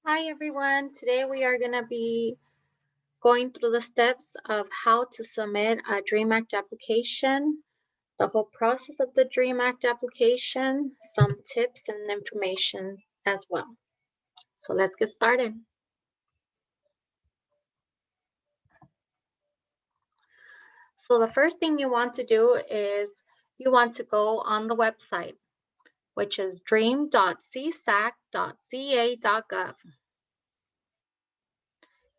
Hi everyone, today we are going to be going through the steps of how to submit a DREAM Act application, the whole process of the DREAM Act application, some tips and information as well. So let's get started. So the first thing you want to do is you want to go on the website, which is dream.csac.ca.gov.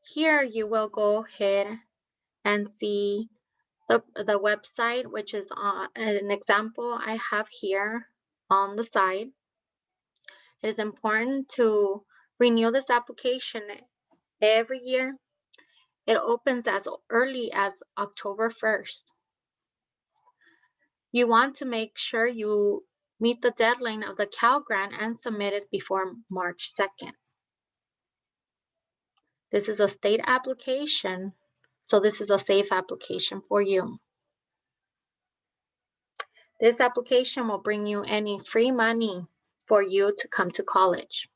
Here you will go ahead and see the website, which is an example I have here on the side. It is important to renew this application every year. It opens as early as October 1st. You want to make sure you meet the deadline of the Cal Grant and submit it before March 2nd. This is a state application, so this is a safe application for you. This application will bring you any free money for you to come to college.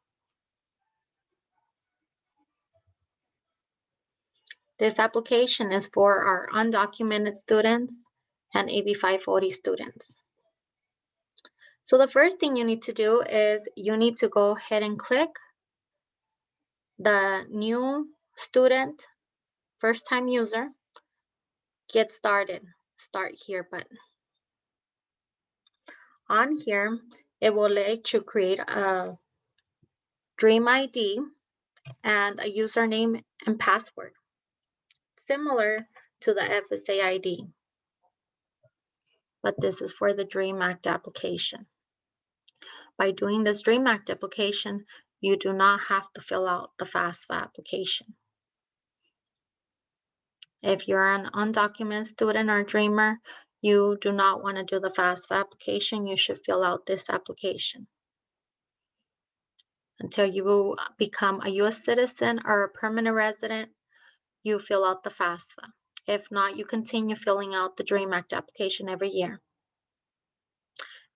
This application is for our undocumented students and AB 540 students. So the first thing you need to do is you need to go ahead and click the new student, first time user, get started, start here button. On here, it will let you create a Dream ID and a username and password, similar to the FSA ID, but this is for the DREAM Act application. By doing this DREAM Act application, you do not have to fill out the FAFSA application. If you're an undocumented student or dreamer, you do not want to do the FAFSA application, you should fill out this application. Until you become a U.S. citizen or a permanent resident, you fill out the FAFSA. If not, you continue filling out the DREAM Act application every year.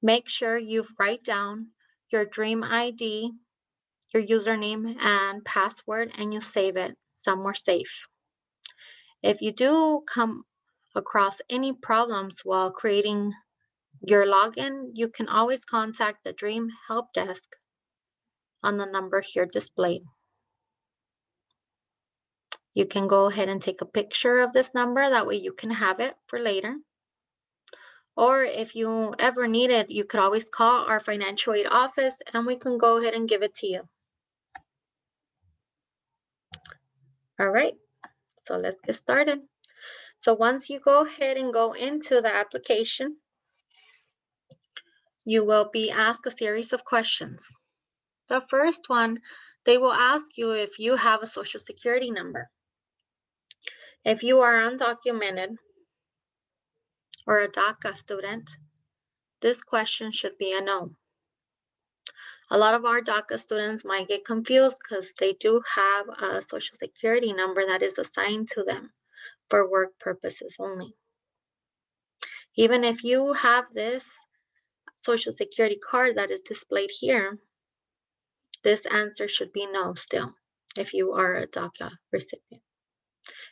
Make sure you write down your Dream ID, your username and password, and you save it somewhere safe. If you do come across any problems while creating your login, you can always contact the Dream Help Desk on the number here displayed. You can go ahead and take a picture of this number, that way you can have it for later. Or if you ever need it, you could always call our financial aid office and we can go ahead and give it to you. All right, so let's get started. So once you go ahead and go into the application, you will be asked a series of questions. The first one, they will ask you if you have a social security number. If you are undocumented or a DACA student, this question should be a no. A lot of our DACA students might get confused because they do have a social security number that is assigned to them for work purposes only. Even if you have this social security card that is displayed here, this answer should be no still, if you are a DACA recipient.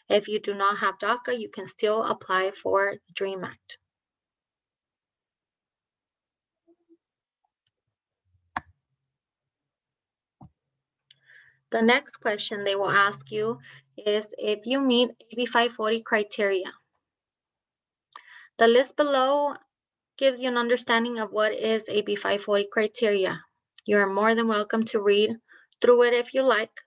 If you do not have DACA, you can still apply for the DREAM Act. The next question they will ask you is if you meet AB 540 criteria. The list below gives you an understanding of what is AB 540 criteria. You are more than welcome to read through it if you like.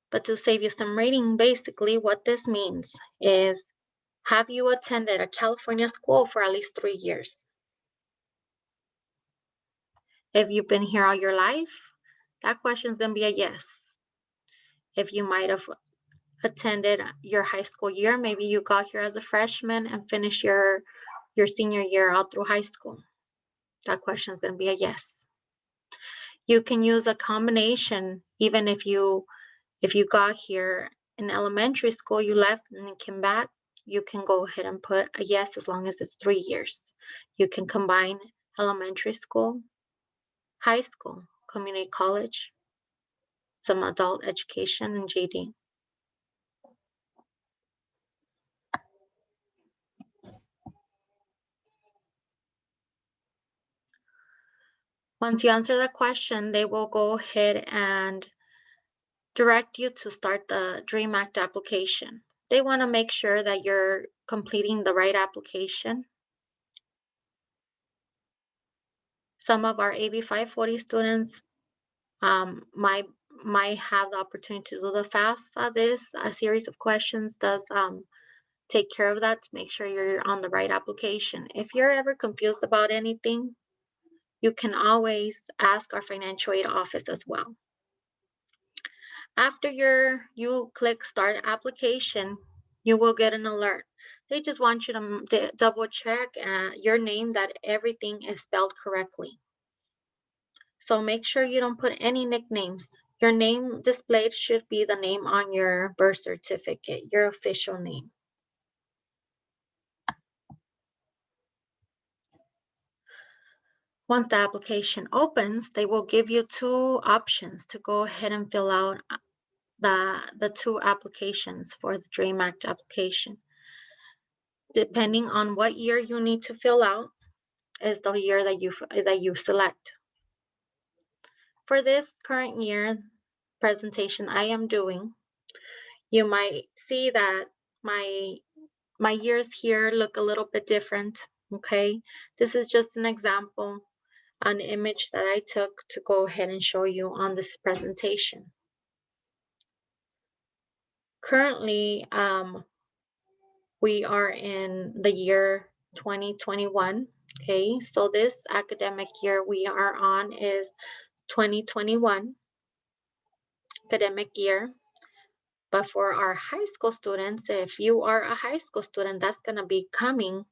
But to save you some reading, basically what this means is, have you attended a California school for at least 3 years? If you've been here all your life, that question is going to be a yes. If you might have attended your high school year, maybe you got here as a freshman and finished your senior year all through high school, that question is going to be a yes. You can use a combination, even if you got here in elementary school, you left and then came back, you can go ahead and put a yes as long as it's 3 years. You can combine elementary school, high school, community college. some adult education, and GED. Once you answer that question, they will go ahead and direct you to start the DREAM Act application. They want to make sure that you're completing the right application. Some of our AB 540 students might have the opportunity to do the FAFSA. This a series of questions does take care of that to make sure you're on the right application. If you're ever confused about anything, you can always ask our financial aid office as well. After you click start application, you will get an alert. They just want you to double check your name, that everything is spelled correctly. So make sure you don't put any nicknames. Your name displayed should be the name on your birth certificate, your official name. Once the application opens, they will give you two options to go ahead and fill out the two applications for the DREAM Act application. Depending on what year you need to fill out is the year that you select. For this current year presentation I am doing, you might see that my years here look a little bit different, okay? This is just an example, an image that I took to go ahead and show you on this presentation. Currently, we are in the year 2021, okay? So this academic year we are on is 2021 academic year. But for our high school students, if you are a high school student, that's going to be coming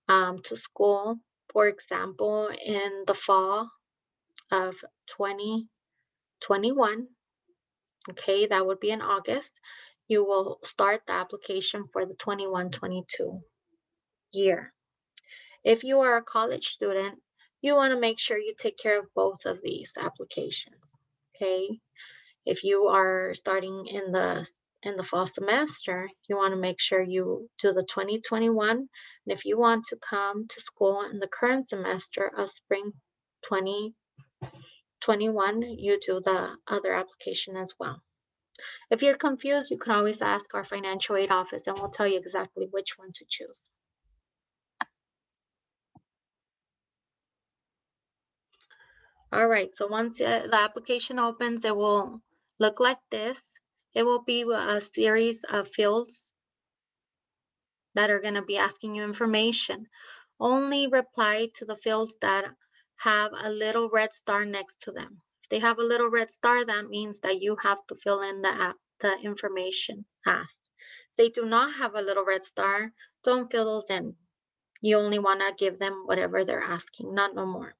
to school, for example, in the fall of 2021, okay, that would be in August, you will start the application for the 21-22 year. If you are a college student, you want to make sure you take care of both of these applications, okay? If you are starting in the fall semester, you want to make sure you do the 2021. And if you want to come to school in the current semester of spring 2021, you do the other application as well. If you're confused, you can always ask our financial aid office and we'll tell you exactly which one to choose. All right, so once the application opens, it will look like this. It will be a series of fields that are going to be asking you information. Only reply to the fields that have a little red star next to them. If they have a little red star, that means that you have to fill in the information asked. If they do not have a little red star, don't fill those in. You only want to give them whatever they're asking, not no more.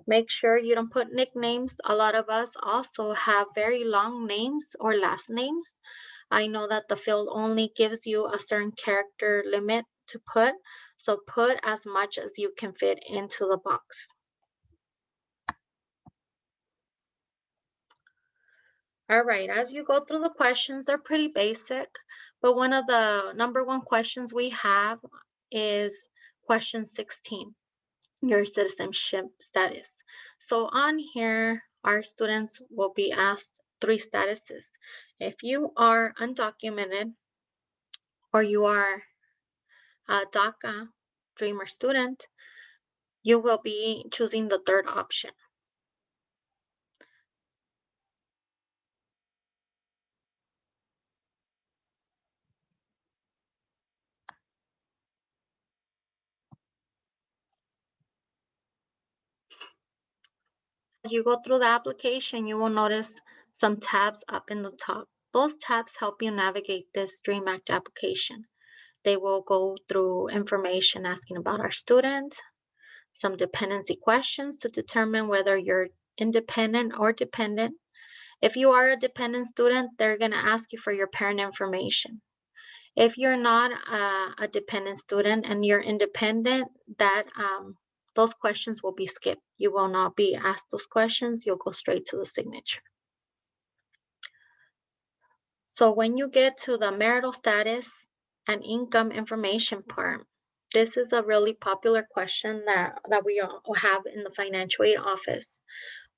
Make sure you don't put nicknames. A lot of us also have very long names or last names. I know that the field only gives you a certain character limit to put, so put as much as you can fit into the box. All right, as you go through the questions, they're pretty basic, but one of the number one questions we have is question 16, your citizenship status. So on here, our students will be asked three statuses. If you are undocumented or you are a DACA Dreamer student, you will be choosing the third option. As you go through the application, you will notice some tabs up in the top. Those tabs help you navigate this DREAM Act application. They will go through information asking about our student, some dependency questions to determine whether you're independent or dependent. If you are a dependent student, they're going to ask you for your parent information. If you're not a dependent student and you're independent, those questions will be skipped. You will not be asked those questions. You'll go straight to the signature. So when you get to the marital status and income information part, this is a really popular question that we all have in the financial aid office.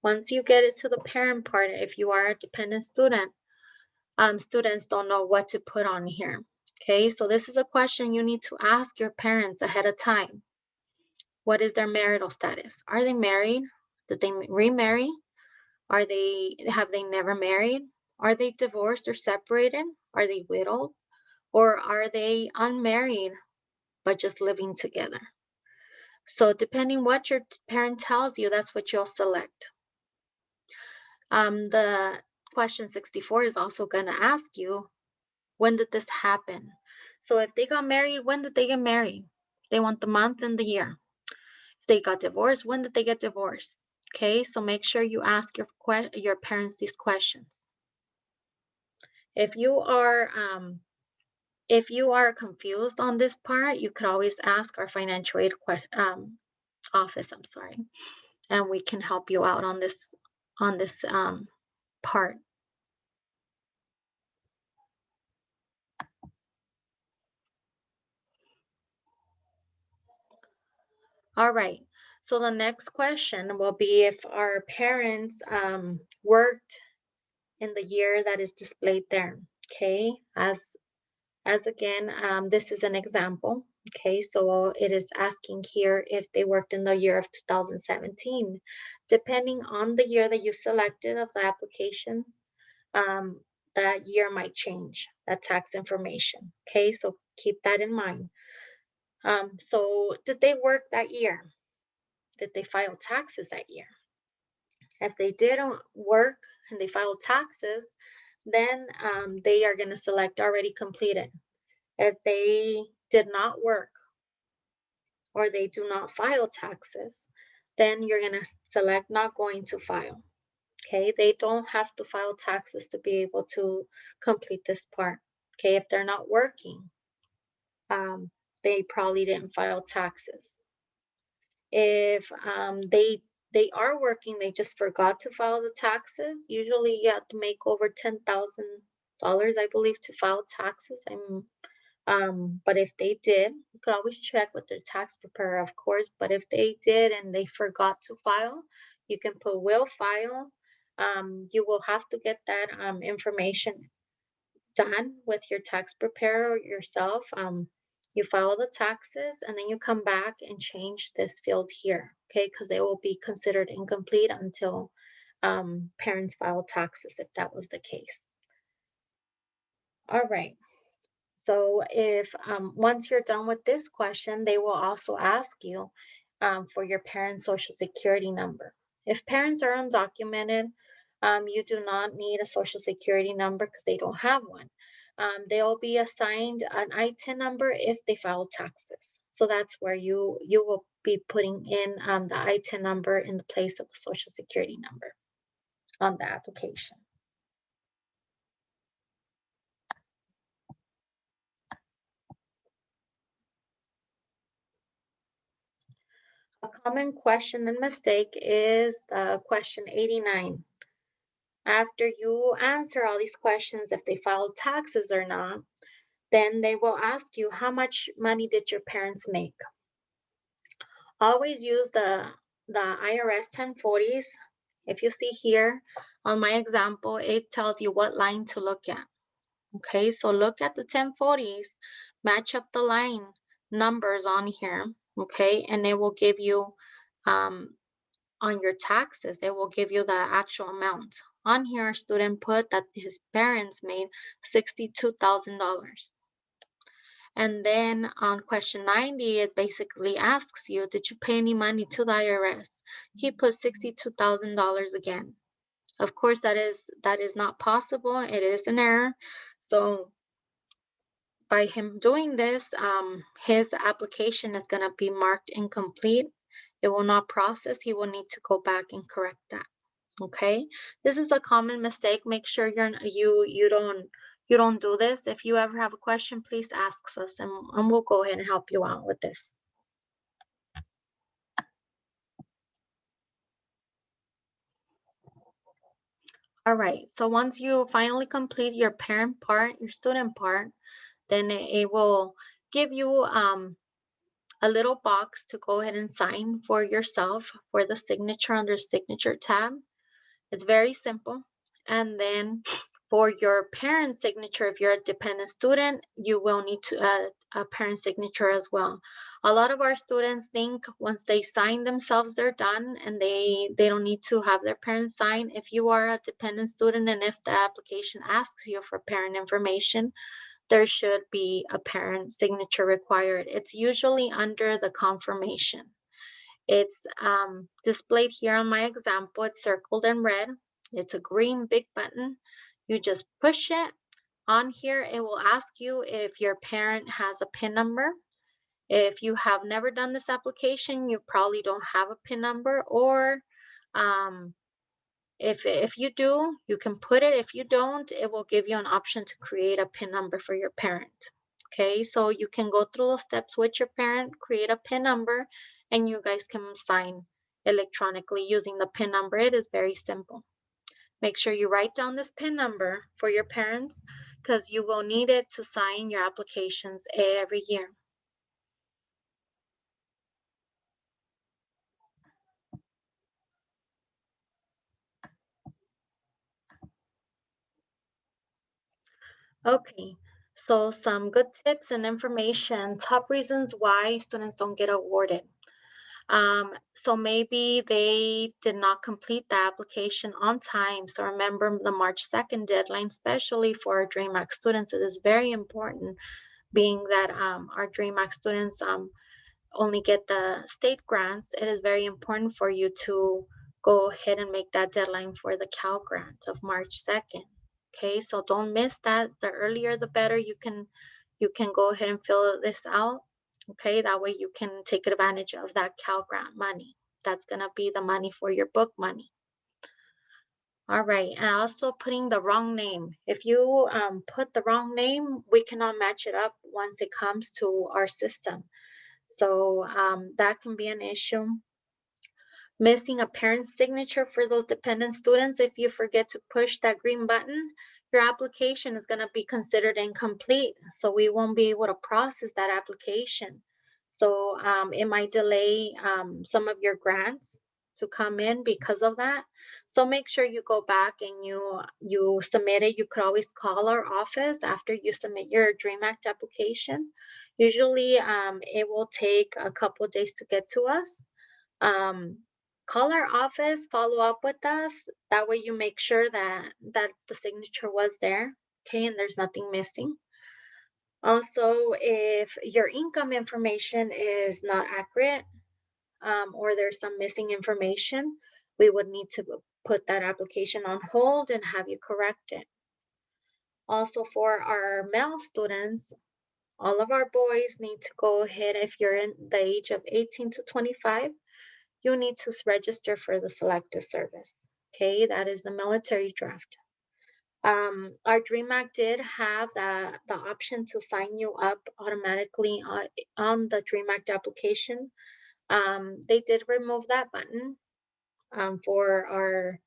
Once you get it to the parent part, if you are a dependent student, students don't know what to put on here. Okay, so this is a question you need to ask your parents ahead of time. What is their marital status? Are they married? Did they remarry? Have they never married? Are they divorced or separated? Are they widowed? Or are they unmarried but just living together? So depending what your parent tells you, that's what you'll select. The question 64 is also going to ask you, when did this happen? So if they got married, when did they get married? They want the month and the year. If they got divorced, when did they get divorced? Okay, so make sure you ask your parents these questions. If you are confused on this part, you could always ask our financial aid office. I'm sorry, and we can help you out on this part. All right. So the next question will be if our parents worked in the year that is displayed there. Okay, as again, this is an example. Okay, so it is asking here if they worked in the year of 2017. Depending on the year that you selected of the application, um, that year might change, that tax information. Okay, so keep that in mind. So did they work that year? Did they file taxes that year? If they didn't work and they filed taxes, then they are going to select already completed. If they did not work or they do not file taxes, then you're going to select not going to file. Okay, they don't have to file taxes to be able to complete this part. Okay, if they're not working, they probably didn't file taxes. If they are working, they just forgot to file the taxes. Usually, you have to make over $10,000, I believe, to file taxes. But if they did, you could always check with their tax preparer, of course. But if they did and they forgot to file, you can put will file. You will have to get that information done with your tax preparer yourself. You file the taxes and then you come back and change this field here, okay? Because they will be considered incomplete until parents file taxes, if that was the case. All right. So if once you're done with this question, they will also ask you for your parents' social security number. If parents are undocumented, you do not need a social security number because they don't have one. They'll be assigned an ITIN number if they file taxes. So that's where you will be putting in the ITIN number in the place of the social security number on the application. A common question and mistake is question 89. After you answer all these questions, if they filed taxes or not, then they will ask you how much money did your parents make. Always use the IRS 1040s. If you see here on my example, it tells you what line to look at. Okay, so look at the 1040s, match up the line numbers on here, okay, and it will give you um, on your taxes, it will give you the actual amount. On here, a student put that his parents made $62,000. And then on question 90, it basically asks you, did you pay any money to the IRS? He put $62,000 again. Of course, that is not possible. It is an error. So by him doing this, his application is going to be marked incomplete. It will not process. He will need to go back and correct that. Okay, this is a common mistake. Make sure you don't do this. If you ever have a question, please ask us, and we'll go ahead and help you out with this. All right, so once you finally complete your parent part, your student part, then it will give you a little box to go ahead and sign for yourself for the signature under signature tab. It's very simple. And then for your parent signature, if you're a dependent student, you will need to add a parent signature as well. A lot of our students think once they sign themselves, they're done and they don't need to have their parents sign. If you are a dependent student and if the application asks you for parent information, there should be a parent signature required. It's usually under the confirmation. It's displayed here on my example. It's circled in red. It's a green big button. You just push it. On here, it will ask you if your parent has a PIN number. If you have never done this application, you probably don't have a PIN number, or um, if you do, you can put it. If you don't, it will give you an option to create a PIN number for your parent. Okay, so you can go through those steps with your parent, create a PIN number, and you guys can sign electronically using the PIN number. It is very simple. Make sure you write down this PIN number for your parents because you will need it to sign your applications every year. Okay, so some good tips and information, top reasons why students don't get awarded. So maybe they did not complete the application on time. So remember the March 2nd deadline, especially for our Dream Act students. It is very important, being that our Dream Act students only get the state grants. It is very important for you to go ahead and make that deadline for the Cal grant of March 2nd. Okay, so don't miss that. The earlier the better. You can go ahead and fill this out. Okay, that way you can take advantage of that Cal grant money. That's gonna be the money for your book money. All right, and also putting the wrong name. If you put the wrong name, we cannot match it up once it comes to our system. So that can be an issue. Missing a parent's signature for those dependent students. If you forget to push that green button, your application is going to be considered incomplete. So we won't be able to process that application. So it might delay some of your grants to come in because of that. So make sure you go back and you submit it. You could always call our office after you submit your Dream Act application. Usually it will take a couple of days to get to us. um, Call our office, follow up with us. That way you make sure that the signature was there, okay, and there's nothing missing. Also, if your income information is not accurate, or there's some missing information, we would need to put that application on hold and have you correct it. Also, for our male students, all of our boys need to go ahead, if you're in the age of 18 to 25, you need to register for the selective service. Okay, that is the military draft. Our Dream Act did have the option to sign you up automatically on the Dream Act application. They did remove that button for our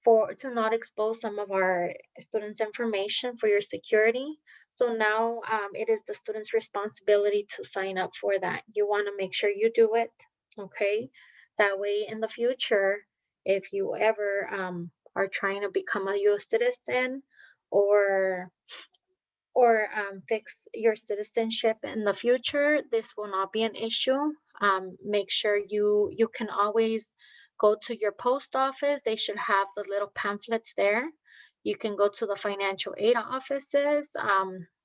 for to not expose some of our students' information for your security. So now it is the student's responsibility to sign up for that. You want to make sure you do it, okay? That way, in the future, if you ever are trying to become a U.S. citizen or fix your citizenship in the future, this will not be an issue. Make sure you can always go to your post office. They should have the little pamphlets there. You can go to the financial aid offices.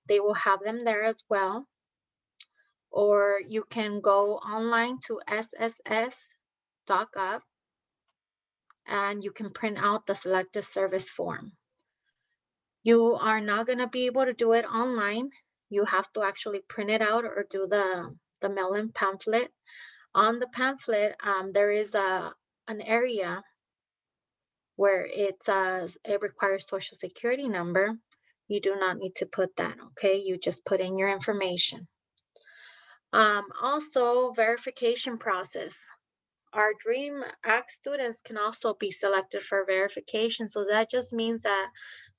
They will have them there as well. Or you can go online to sss.gov and you can print out the selective service form. You are not going to be able to do it online. You have to actually print it out or do the mail-in pamphlet. On the pamphlet, there is an area where it requires social security number. You do not need to put that, okay? You just put in your information. Also, verification process. our Dream Act students can also be selected for verification. So that just means that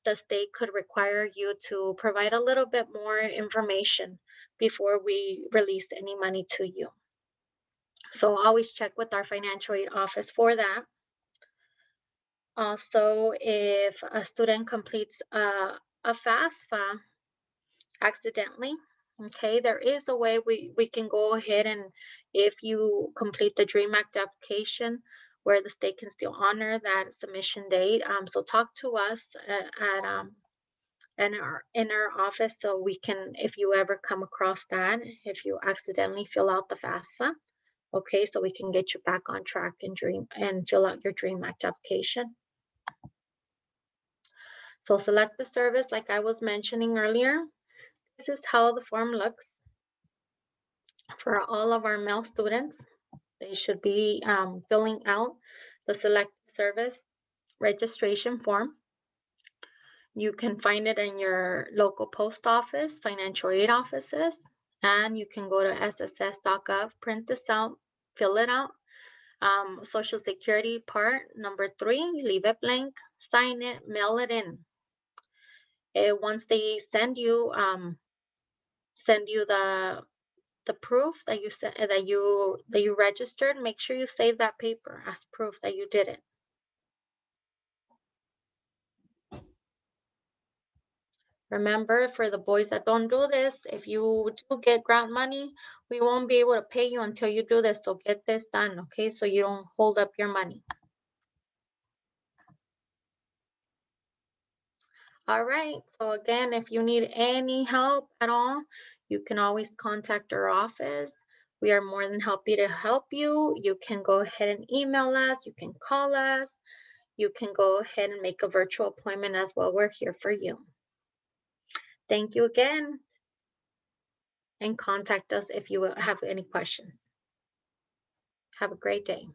the state could require you to provide a little bit more information before we release any money to you. So always check with our financial aid office for that. Also, if a student completes a FAFSA accidentally, okay, there is a way we can go ahead and if you complete the Dream Act application where the state can still honor that submission date. So talk to us at in our office so we can, if you ever come across that, if you accidentally fill out the FAFSA, okay, so we can get you back on track and dream and fill out your Dream Act application. So select the service like I was mentioning earlier. This is how the form looks for all of our male students. They should be filling out the select service registration form. You can find it in your local post office, financial aid offices, and you can go to sss.gov, print this out, fill it out. Social Security part number 3, leave it blank, sign it, mail it in. Once they send you the proof that you sent that you registered, make sure you save that paper as proof that you did it. Remember, for the boys that don't do this, if you do get grant money, we won't be able to pay you until you do this. So get this done, okay? So you don't hold up your money. All right. So again, if you need any help at all, you can always contact our office. We are more than happy to help you. You can go ahead and email us. You can call us. You can go ahead and make a virtual appointment as well. We're here for you. Thank you again, and contact us if you have any questions. Have a great day.